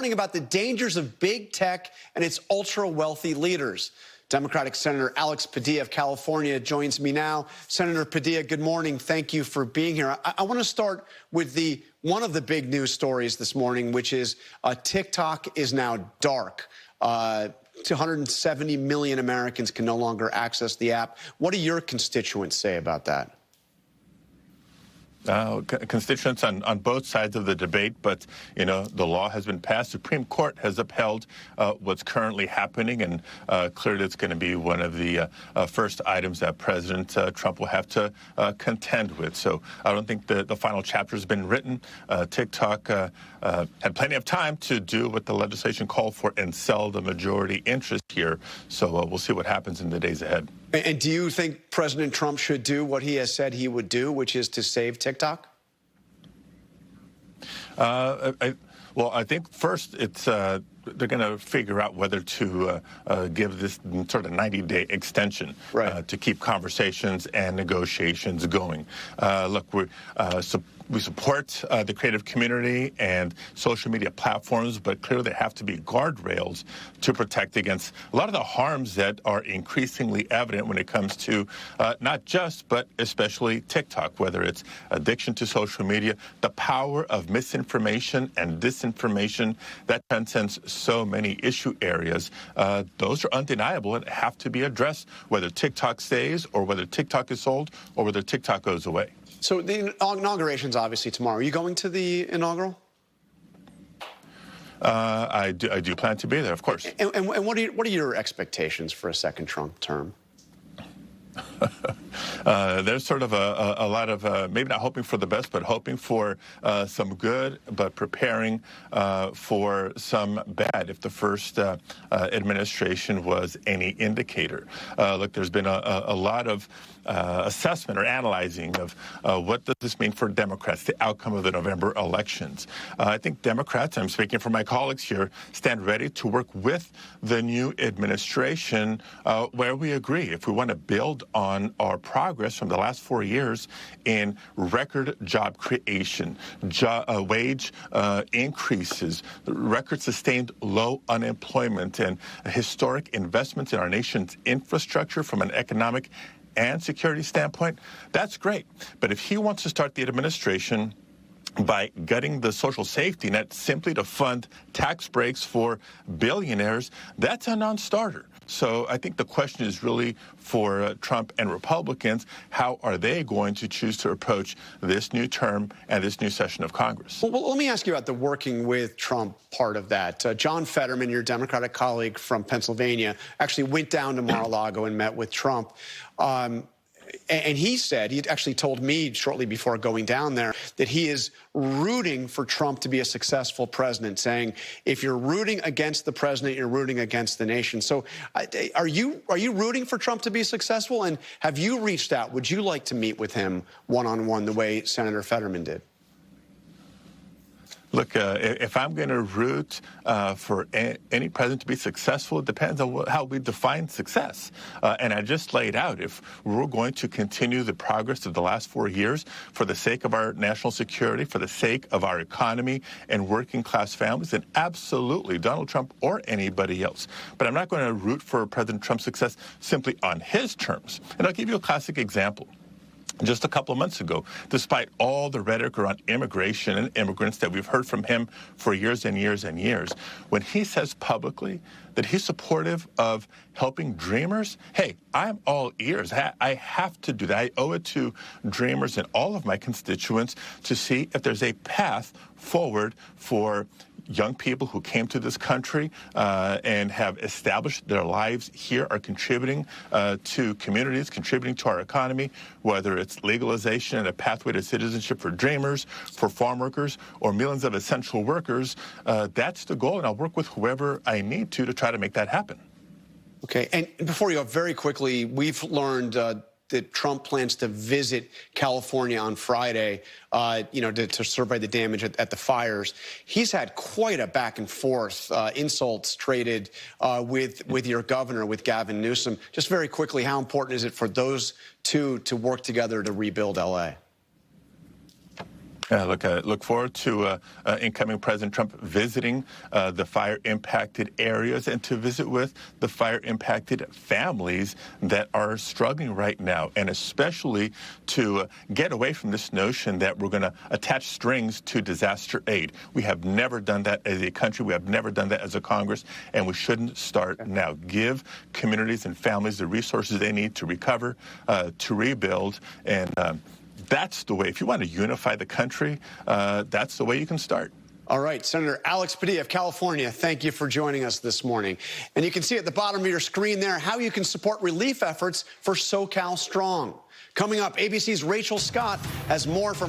About the dangers of big tech and its ultra-wealthy leaders. Democratic Senator Alex Padilla of California joins me now. Senator Padilla, good morning. Thank you for being here. I want to start with one of the big news stories this morning, which is TikTok is now dark. 270 million Americans can no longer access the app. What do your constituents say about that? Constituents on both sides of the debate, but, you know, the law has been passed. Supreme Court has upheld what's currently happening, and clearly it's going to be one of the first items that President Trump will have to contend with. So I don't think the final chapter has been written. TikTok had plenty of time to do what the legislation called for and sell the majority interest here. So we'll see what happens in the days ahead. And do you think President Trump should do what he has said he would do, which is to save TikTok? Well, I think first it's they're going to figure out whether to give this sort of 90-day extension to keep conversations and negotiations going. Look, we support the creative community and social media platforms, but clearly there have to be guardrails to protect against a lot of the harms that are increasingly evident when it comes to not just, but especially TikTok, whether it's addiction to social media, the power of misinformation and disinformation that transcends so many issue areas. Those are undeniable and have to be addressed, whether TikTok stays or whether TikTok is sold or whether TikTok goes away. So the inauguration's obviously tomorrow. Are you going to the inaugural? I do plan to be there, of course. And what are your expectations for a second Trump term? There's sort of a lot of maybe not hoping for the best, but hoping for some good, but preparing for some bad if the first administration was any indicator. Look, there's been a lot of assessment or analyzing of what does this mean for Democrats, the outcome of the November elections. I think Democrats, I'm speaking for my colleagues here, stand ready to work with the new administration where we agree. If we want to build on our progress from the last 4 years in record job creation, wage increases, record sustained low unemployment, and historic investments in our nation's infrastructure from an economic and security standpoint, that's great. But if he wants to start the administration by gutting the social safety net simply to fund tax breaks for billionaires, that's a non-starter. So I think the question is really for Trump and Republicans, how are they going to choose to approach this new term and this new session of Congress? Well, let me ask you about the working with Trump part of that. John Fetterman, your Democratic colleague from Pennsylvania, actually went down to Mar-a-Lago and met with Trump. And he said, he actually told me shortly before going down there, that he is rooting for Trump to be a successful president, saying, if you're rooting against the president, you're rooting against the nation. So are you rooting for Trump to be successful? And have you reached out? Would you like to meet with him one-on-one the way Senator Fetterman did? Look, if I'm going to root for any president to be successful, it depends on how we define success. And I just laid out, if we're going to continue the progress of the last 4 years for the sake of our national security, for the sake of our economy and working class families, then absolutely Donald Trump or anybody else. But I'm not going to root for President Trump's success simply on his terms. And I'll give you a classic example. Just a couple of months ago, despite all the rhetoric around immigration and immigrants that we've heard from him for years and years and years, when he says publicly that he's supportive of helping dreamers, hey, I'm all ears. I have to do that. I owe it to dreamers and all of my constituents to see if there's a path forward for young people who came to this country and have established their lives here, are contributing to communities, contributing to our economy, whether it's legalization and a pathway to citizenship for dreamers, for farm workers, or millions of essential workers. That's the goal, and I'll work with whoever I need to try to make that happen. Okay, and before you go, very quickly, we've learned that Trump plans to visit California on Friday, to survey the damage at the fires. He's had quite a back and forth, insults traded with your governor, with Gavin Newsom. Just very quickly, how important is it for those two to work together to rebuild L.A.? Look forward to incoming President Trump visiting the fire-impacted areas and to visit with the fire-impacted families that are struggling right now, and especially to get away from this notion that we're going to attach strings to disaster aid. We have never done that as a country. We have never done that as a Congress, and we shouldn't start now. Give communities and families the resources they need to recover, to rebuild, and that's the way. If you want to unify the country, that's the way you can start. All right, Senator Alex Padilla of California, thank you for joining us this morning. And you can see at the bottom of your screen there how you can support relief efforts for SoCal Strong. Coming up, ABC's Rachel Scott has more from her